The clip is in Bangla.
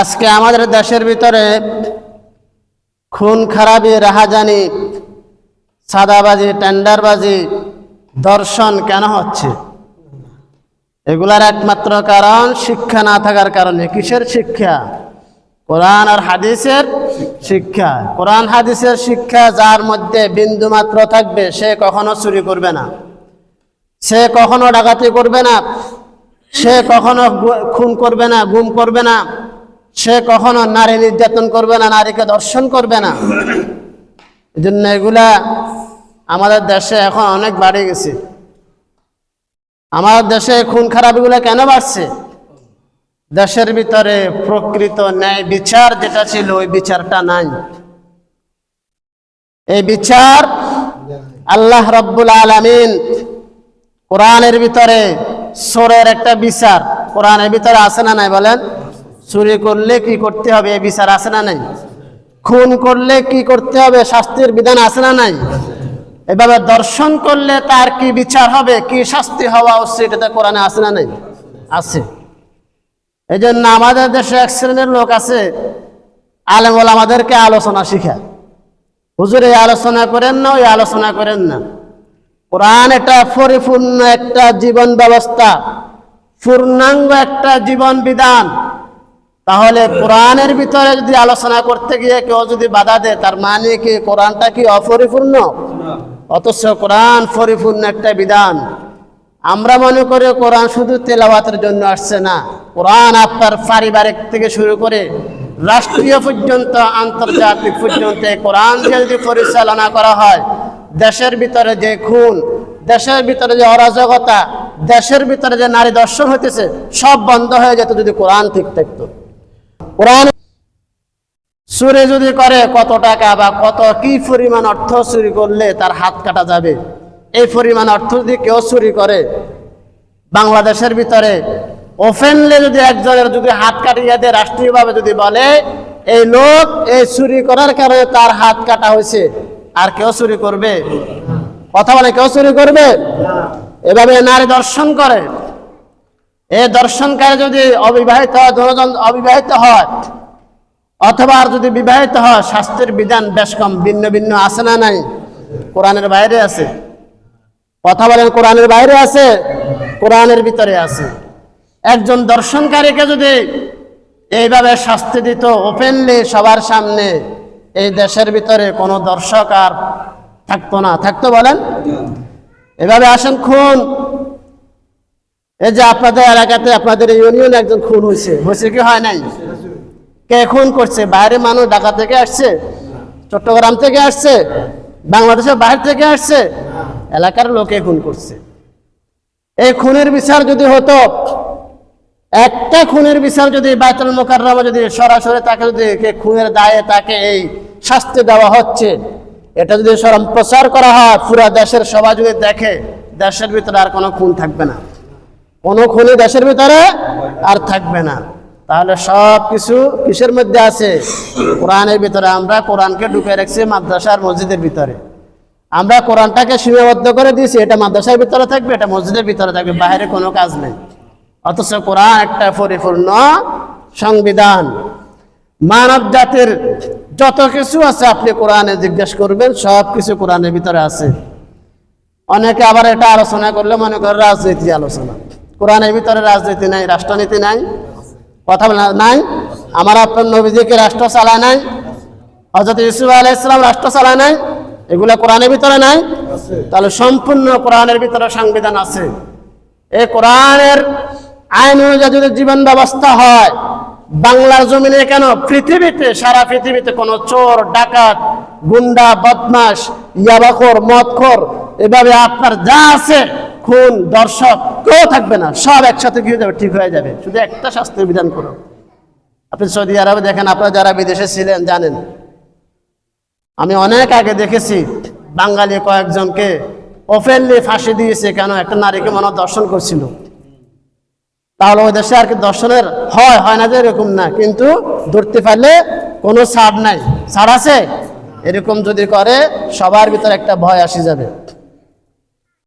আজকে আমাদের দেশের ভিতরে খুন খারাপি, রাহাজানি, সাদাবাজি, টেন্ডারবাজি, ধর্ষণ কেন হচ্ছে? এগুলার একমাত্র কারণ শিক্ষা না থাকার কারণে। কিসের শিক্ষা? কোরআন আর হাদিসের শিক্ষা। কোরআন হাদিসের শিক্ষা যার মধ্যে বিন্দু মাত্র থাকবে সে কখনো চুরি করবে না, সে কখনো ডাকাতি করবে না, সে কখনো খুন করবে না, গুম করবে না, সে কখনো নারী নির্যাতন করবে না, নারীকে ধর্ষণ করবে না। এই জন্য এগুলা আমাদের দেশে এখন অনেক বাড়ে গেছে। আমাদের দেশে খুন খারাপিগুলো কেন বাড়ছে? দেশের ভিতরে প্রকৃত ন্যায় বিচার যেটা ছিল ওই বিচারটা নাই। এই বিচার আল্লাহ রাব্বুল আলামিন কোরআনের ভিতরে সূরার একটা বিচার কোরআনের ভিতরে আছে না নাই বলেন? চুরি করলে কি করতে হবে এই বিচার আছে না নাই? খুন করলে কি করতে হবে শাস্তির বিধান আছে না নাই? এভাবে দর্শন করলে তার কি বিচার হবে, কি শাস্তি হওয়া উচিত এটা কোরআনে আছে না নাই? আছে। এই জন্য আমাদের দেশে এক শ্রেণীর লোক আছে, আলেম ওলামাদেরকে আলোচনা শিখায়। হুজুর এই আলোচনা করেন না, ওই আলোচনা করেন না। কোরআন এটা পরিপূর্ণ একটা জীবন ব্যবস্থা, পূর্ণাঙ্গ একটা জীবন বিধান। তাহলে কোরআনের ভিতরে যদি আলোচনা করতে গিয়ে কেউ যদি বাধা দেয় তার মানে কি কোরআনটা কি অপরিপূর্ণ? অথচ কোরআন পরিপূর্ণ একটা বিধান। আমরা মনে করি কোরআন শুধু তেলাওয়াতের জন্য আসছে না। কোরআন আপনার পারিবারিক থেকে শুরু করে রাষ্ট্রীয় পর্যন্ত, আন্তর্জাতিক পর্যন্ত কোরআন দিয়ে যদি পরিচালনা করা হয়, দেশের ভিতরে যে খুন, দেশের ভিতরে যে অরাজকতা, দেশের ভিতরে যে নারী ধর্ষণ হইতেছে সব বন্ধ হয়ে যেত যদি কোরআন ঠিক থাকতো। কোরআন চুরি যদি করে কত টাকা বা কত কি পরিমাণ অর্থ চুরি করলে তার হাত কাটা যাবে, এই পরিমাণ অর্থ যদি কেউ চুরি করে বাংলাদেশের ভিতরে ওপেনলি যদি একজনের যদি হাত কাটিয়ে দেয় রাষ্ট্রীয়ভাবে যদি বলে এই লোক এই চুরি করার কারণে তার হাত কাটা হয়েছে, আর কেউ চুরি করবে? কথা বলে কেউ চুরি করবে? এভাবে নারী দর্শন করে, এই দর্শনকারী যদি অবিবাহিত হয়, দুজন অবিবাহিত হয় অথবা আর যদি বিবাহিত হয়, শাস্তির বিধান বেশ কম ভিন্ন ভিন্ন আছে না নাই? কোরআনের বাইরে আছে। কথা বলেন কোরআনের বাইরে আছে, কোরআনের ভিতরে আছে। একজন দর্শনকারীকে যদি এইভাবে শাস্তি দিত ওপেনলি সবার সামনে, এই দেশের ভিতরে কোনো দর্শক আর থাকতো না। থাকতো বলেন? এভাবে আসেন খুন, এই যে আপনাদের এলাকাতে আপনাদের ইউনিয়ন একজন খুন হয়েছে, হয়েছে কি হয় নাই? কে খুন করছে? বাইরে মানুষ, ঢাকা থেকে আসছে, চট্টগ্রাম থেকে আসছে, বাংলাদেশের বাইরে থেকে আসছে, এলাকার লোকে খুন করছে। এই খুনের বিচার যদি হতো, একটা খুনের বিচার যদি বাইতুল মুকাররমে যদি সরাসরি তাকে যদি খুনের দায়ে তাকে এই শাস্তি দেওয়া হচ্ছে, এটা যদি প্রচার করা হয় পুরো দেশের সবাই যদি দেখে, দেশের ভিতরে আর কোনো খুন থাকবে না, কোনো খুনি দেশের ভিতরে আর থাকবে না। তাহলে সব কিছু কিসের মধ্যে আছে? কোরআনের ভিতরে। আমরা কোরআনকে ঢুকে রাখছি মাদ্রাসার মসজিদের ভিতরে, আমরা কোরআনটাকে সীমাবদ্ধ করে দিয়েছি, এটা মাদ্রাসার ভিতরে থাকবে, এটা মসজিদের ভিতরে থাকবে, বাইরে কোনো কাজ নেই। অথচ কোরআন একটা পরিপূর্ণ সংবিধান। মানব জাতির যত কিছু আছে আপনি কোরআনে জিজ্ঞেস করবেন, সব কিছু কোরআনের ভিতরে আছে। অনেকে আবার এটা আলোচনা করলে মনে করে রাজনীতি আলোচনা। কোরআনের ভিতরে রাজনীতি নাই, রাষ্ট্রনীতি নাই, কথা নাই। আমার আপনার নবীজিকে রাষ্ট্র চালায় নাই, হযরত ইউসুফ আলাইহিস সালাম রাষ্ট্র চালায় নাই, এগুলা কোরআনের ভিতরে নাই? তাহলে সম্পূর্ণ কোরআনের ভিতরে সংবিধান আছে। এই কোরআনের আইন অনুযায়ী যদি জীবন ব্যবস্থা হয়, বাংলার জমিনে কেন পৃথিবীতে, সারা পৃথিবীতে কোনো চোর, ডাকাত, গুন্ডা, বদমাশ, ইয়াবাখোর, মদখোর, এভাবে আপনার যা আছে খুন, দর্শক কেউ থাকবে না, সব একসাথে কি হয়ে যাবে? ঠিক হয়ে যাবে। শুধু একটা শাস্তির বিধান করো। আপনি সৌদি আরবে দেখেন, আপনারা যারা বিদেশে ছিলেন জানেন, আমি অনেক আগে দেখেছি বাঙালি কয়েকজনকে ওপেনলি ফাঁসি দিয়েছে। কেন? একটা নারীকে মনে দর্শন করছিল। তাহলে ওই দেশে আর কি দর্শনের হয় না যে এরকম না, কিন্তু ধরতে পারলে কোনো ছাড় নাই। ছাড় আছে? এরকম যদি করে সবার ভিতরে একটা ভয় আসে যাবে।